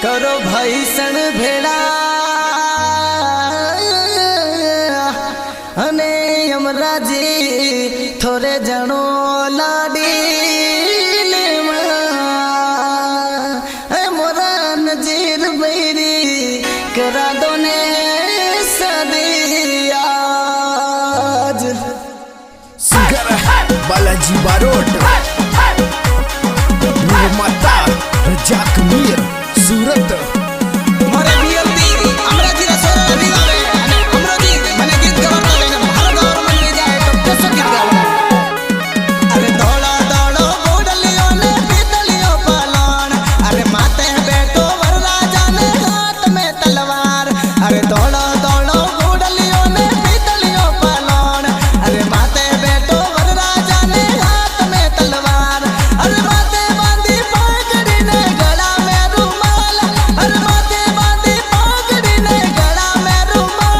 करो भाई सण भेड़ा अने यमराजी थोड़े जणो लाडी मोरा नजीर बैरी करा दो ने सदियाज सिंगर बालाजी बारोट निर्माता रजाक मीर सूरत मारे बीएलटी अमराजी रसोरा विवावे અને અમરાજી મને ગીત ગવાતા લઈને મારો ગૌર મન લઈ જાય તો કસો ગીત ગાવા અરે દોડો દોડો ગોડલિયો ને પીતલિયો પાલણ અરે માથે બેઠો વરરાજા ને હાથ में તલવાર અરે દોડો દોડો ગોડલિયો ને પીતલિયો પાલણ અરે માથે બેઠો વરરાજા ને હાથ में તલવાર અરે માથે બાંધી પાઘડી ને ગળા में રૂમાલ અરે માથે બાંધી પાઘડી ને ગળા में રૂમાલ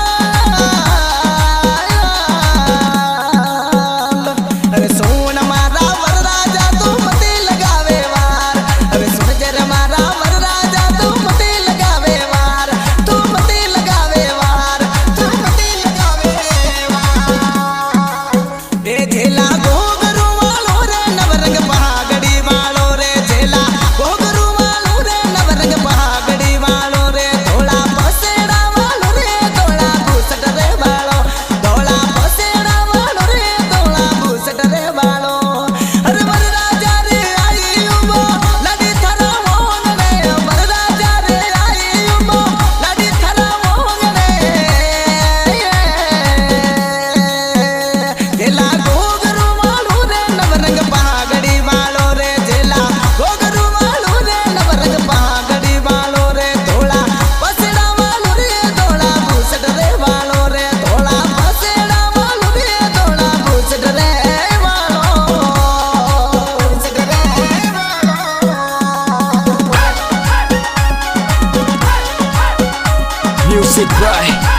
અરે સોન મારા વરરાજા તું મતે લગાવે વાર અરે સુન જર મારા વરરાજા તું મતે લગાવે વાર તું મતે લગાવે વાર તું મતે લગાવે વાર એ જેલા ગોગરુ વાળો રે નવરંગ પહાગડી વાળો રે જેલા ગોગરુ વાળો રે નવરંગ પહાગડી વાળો રે ધોળા પસેડા વાળો રે ધોળા ભૂસટ રે વાળો ધોળા પસેડા વાળો રે ધોળા ભૂસટ રે વાળો અરે વરરાજા રે આઈ ઉમો લાડી થરા મોંગ રે વરરાજા રે આઈ ઉમો લાડી થરા મોંગ રે જેલા ગોગરુ વાળો રે નવરંગ પહાગડી વાળો રે જેલા ગોગરુ વાળો રે નવરંગ પહાગડી વાળો રે ધોળા પસેડા વાળો રે ધોળા ભૂસટ રે વાળો રે ધોળા પસેડા વાળો રે ધોળા ભૂસટ રે વાળો ભૂસટ રે વાળો म्यूजिक बाय